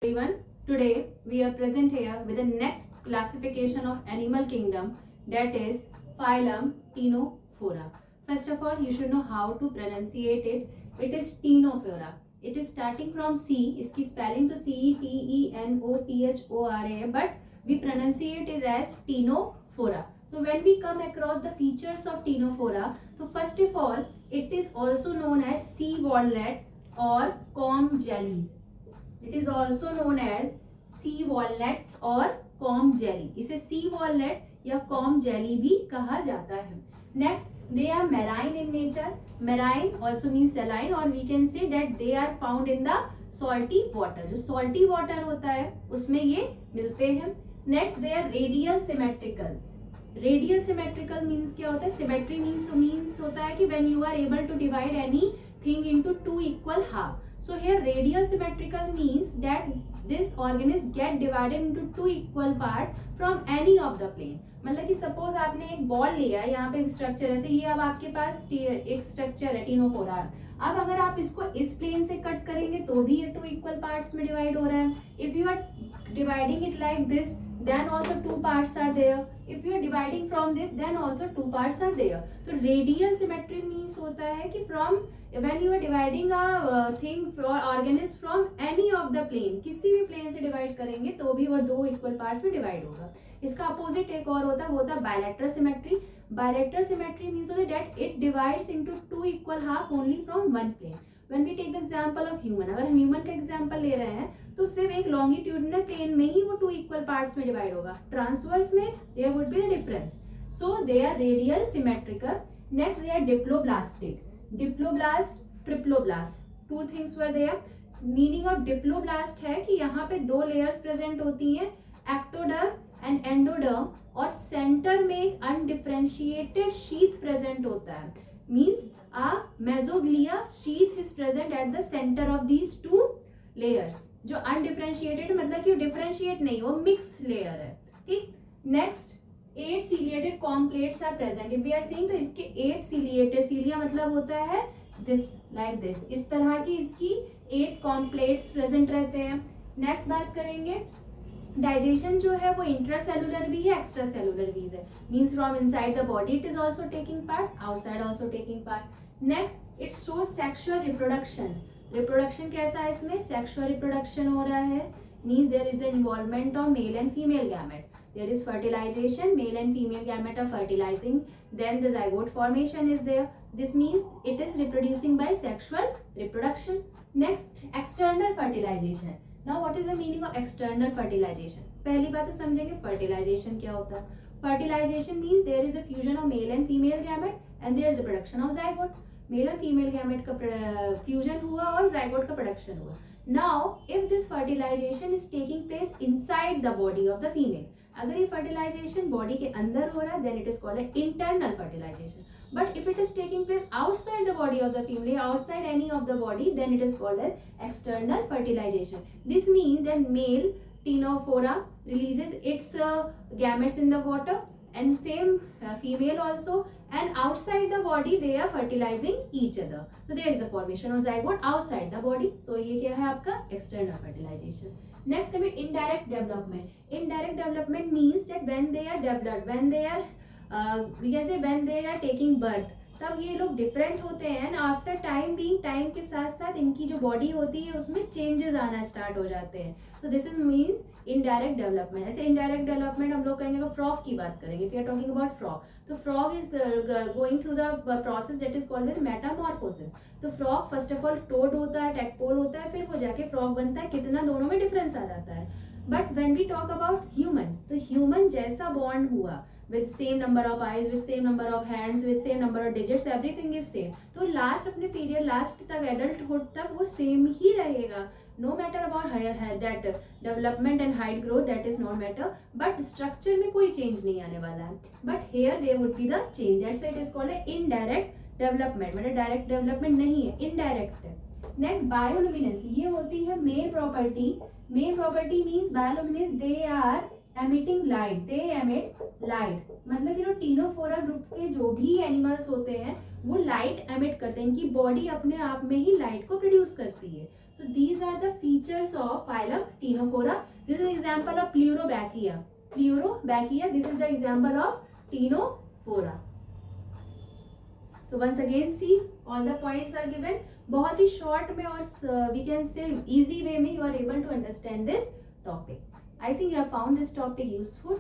Everyone, today we are present here with the next classification of animal kingdom, that is phylum Ctenophora. First of all, you should know how to pronunciate it. It is Ctenophora. It is starting from C. इसकी spelling तो Ctenophora है, but we pronunciate it as Ctenophora. So when we come across the features of Ctenophora, so first of all, it is also known as sea walnut or comb jellies. It is also known as sea walnuts or comb jelly. इसे sea walnut या comb jelly भी कहा जाता है. Next, they are marine in nature. Marine also means saline, or we can say that they are found in the salty water. जो salty water होता है उसमें ये मिलते हैं. Next, they are radial symmetrical. Radial symmetrical means क्या होता है? Symmetry means होता है कि when you are able to divide anything into two equal half. So here radial symmetrical means that this organism get divided into two equal part from any of the plane. मतलब कि suppose आपने एक ball लिया है, यहाँ पे structure ऐसे, ये अब आपके पास एक स्ट्रक्चर है टीनोफोरा. अब अगर आप इसको इस प्लेन से कट करेंगे तो भी ये टू इक्वल पार्ट्स में डिवाइड हो रहा है. If you are dividing it like this, then also two parts are there. If you are dividing from this, then also two parts are there. तो radial symmetry means होता है कि from when you are dividing a thing or organism from any of the plane, किसी भी plane से divide करेंगे तो भी वो दो equal parts में divide होगा. इसका opposite एक और होता है, वो होता है bilateral symmetry. Bilateral symmetry means होता है that it divides into two equal half only from one plane. When we take the example of human, अगर हम human का example ले रहे हैं तो सिर्फ एक लॉन्गिट्यूडिनल प्लेन में ही वो टू इक्वल पार्ट्स में डिवाइड होगा. ट्रांसवर्स में there would be the difference. So they are radial symmetrical. Next they are diploblastic. Diploblast, triploblast, two things were there. Meaning of diploblast है कि यहाँ पे दो लेयर्स प्रेजेंट होती हैं, एक्टोडर्म एंड एंडोडर्म, और सेंटर में अनडिफरेंशिएटेड शीथ प्रेजेंट होता है. Means a mesoglea sheath is present at the center of these two layers. जो अनडिफरेंशिएटेड मतलब कि डिफरेंशिएट नहीं, वो मिक्स लेयर है. ठीक. Next, 8 ciliated comb plates are present. if we are seeing तो इसके 8 ciliated, cilia मतलब होता है this like this, इस तरह की इसकी 8 comb plates प्रेजेंट रहते हैं. नेक्स्ट बात करेंगे, डाइजेशन जो है वो इंट्रासेलुलर भी है, एक्स्ट्रा सेलुलर भी है. Means from inside the body it is also taking part, outside also taking part. Next, it shows sexual reproduction. Reproduction कैसा है इसमें? सेक्सुअल रिप्रोडक्शन हो रहा है. Means there is the involvement of male and female gamete. There is fertilisation, male and female gamete are fertilising, then the zygote formation is there. This means it is reproducing by sexual reproduction. Next, external fertilisation. Now what is the meaning of external fertilization? पहली बात तो समझेंगे fertilization क्या होता है. Fertilization means there is the fusion of male and female gamete and there is the production of zygote. Male और female gamete का fusion हुआ और zygote का प्रोडक्शन हुआ. Now if this fertilization is taking place inside the body of the female, अगर ये fertilization body के अंदर हो रहा है then it is called an internal fertilization. But if it is taking place outside the body of the female, outside any of the body, then it is called as external fertilization. This means that male Ctenophora releases its gametes in the water, and same female also, and outside the body they are fertilizing each other. So there is the formation of zygote outside the body. So ये क्या है आपका external fertilization. Next coming indirect development. Indirect development means that when they are developed, when they are we can say when they are taking birth, तब ये लोग different होते हैं. And after time being, time के साथ साथ इनकी जो बॉडी होती है उसमें चेंजेस आना स्टार्ट हो जाते हैं. तो this is means indirect development. ऐसे इनडायरेक्ट डेवलपमेंट हम लोग कहेंगे तो फ्रॉग की बात करेंगे. We are talking about frog. तो frog is going through the process that is called metamorphosis. तो frog first of all toad होता है, टैडपोल होता है, फिर वो जाके फ्रॉग बनता है. कितना दोनों में डिफरेंस आ जाता है. But when we talk about human, तो ह्यूमन जैसा बॉन्ड हुआ with same number of eyes, with same number of hands, with same number of digits, everything is same. तो लास्ट अपने पीरियड, लास्ट तक एडल्टहुड तक वो सेम ही रहेगा. No matter about that development and height growth, that is no matter. But structure में कोई change नहीं आने वाला है. But here there would be the change. That's it is called indirect development. मतलब डायरेक्ट डेवलपमेंट नहीं है, इनडायरेक्ट है. Next, bioluminescence. ये होती है main property. Main property means bioluminescence, they are emitting light, they emit light. मतलब कि Ctenophora group के जो भी एनिमल्स होते हैं वो लाइट एमिट करते हैं. इनकी बॉडी अपने आप में ही लाइट को प्रोड्यूस करती है. So these are the features of phylum Ctenophora. This is an example of Pleurobacchia. Pleurobacchia, this is the example of Ctenophora. So once again see, all the points are given. बहुत ही short में और we can say easy way में you are able to understand this topic. I think you have found this topic useful.